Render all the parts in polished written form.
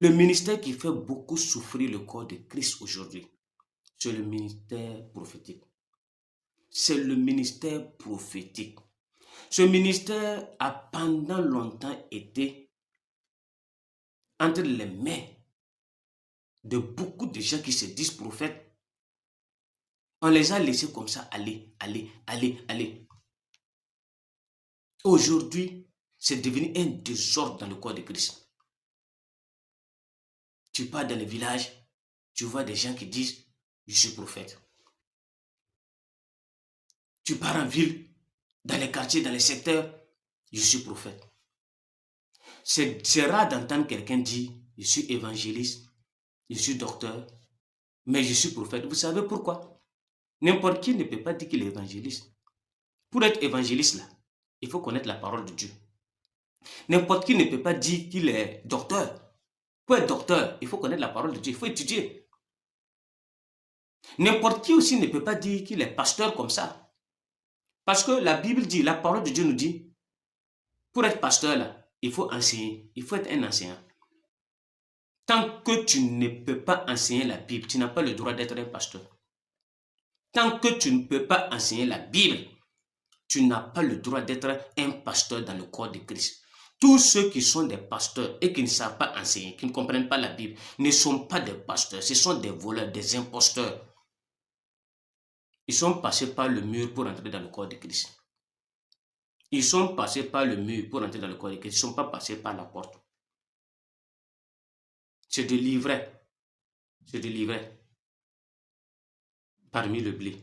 Le ministère qui fait beaucoup souffrir le corps de Christ aujourd'hui, c'est le ministère prophétique. C'est le ministère prophétique. Ce ministère a pendant longtemps été entre les mains de beaucoup de gens qui se disent prophètes. On les a laissés comme ça aller, aller, aller, aller. Aujourd'hui, c'est devenu un désordre dans le corps de Christ. Tu pars dans les villages, tu vois des gens qui disent, je suis prophète. Tu pars en ville, dans les quartiers, dans les secteurs, je suis prophète. C'est rare d'entendre quelqu'un dire, je suis évangéliste, je suis docteur, mais je suis prophète. Vous savez pourquoi? N'importe qui ne peut pas dire qu'il est évangéliste. Pour être évangéliste, là, il faut connaître la parole de Dieu. N'importe qui ne peut pas dire qu'il est docteur. Pour être docteur, il faut connaître la parole de Dieu, il faut étudier. N'importe qui aussi ne peut pas dire qu'il est pasteur comme ça. Parce que la Bible dit, la parole de Dieu nous dit, pour être pasteur, là, il faut enseigner, il faut être un enseignant. Tant que tu ne peux pas enseigner la Bible, tu n'as pas le droit d'être un pasteur. Tant que tu ne peux pas enseigner la Bible, tu n'as pas le droit d'être un pasteur dans le corps de Christ. Tous ceux qui sont des pasteurs et qui ne savent pas enseigner, qui ne comprennent pas la Bible, ne sont pas des pasteurs, ce sont des voleurs, des imposteurs. Ils sont passés par le mur pour entrer dans le corps de Christ. Ils sont passés par le mur pour entrer dans le corps de Christ. Ils ne sont pas passés par la porte. C'est de l'ivraie. C'est de l'ivraie. Parmi le blé.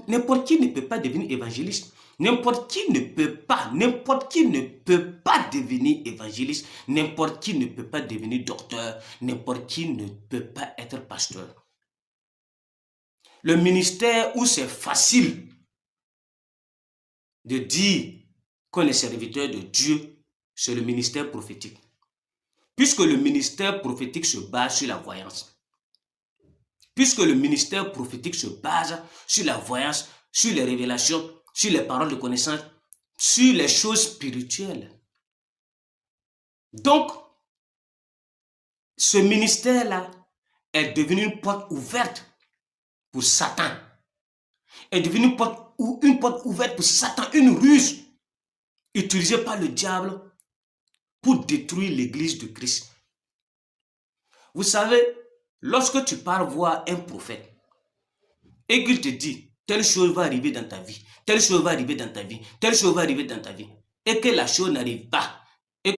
N'importe qui ne peut pas devenir évangéliste. N'importe qui ne peut pas devenir évangéliste. N'importe qui ne peut pas devenir docteur. N'importe qui ne peut pas être pasteur. Le ministère où c'est facile de dire qu'on est serviteur de Dieu, c'est le ministère prophétique. Puisque le ministère prophétique se base sur la voyance. Puisque le ministère prophétique se base sur la voyance, sur les révélations, sur les paroles de connaissance, sur les choses spirituelles. Donc, ce ministère-là est devenu une porte ouverte pour Satan. Est devenu une porte ouverte pour Satan, une ruse utilisée par le diable pour détruire l'église de Christ. Vous savez, lorsque tu pars voir un prophète et qu'il te dit, telle chose va arriver dans ta vie, telle chose va arriver dans ta vie, telle chose va arriver dans ta vie, et que la chose n'arrive pas,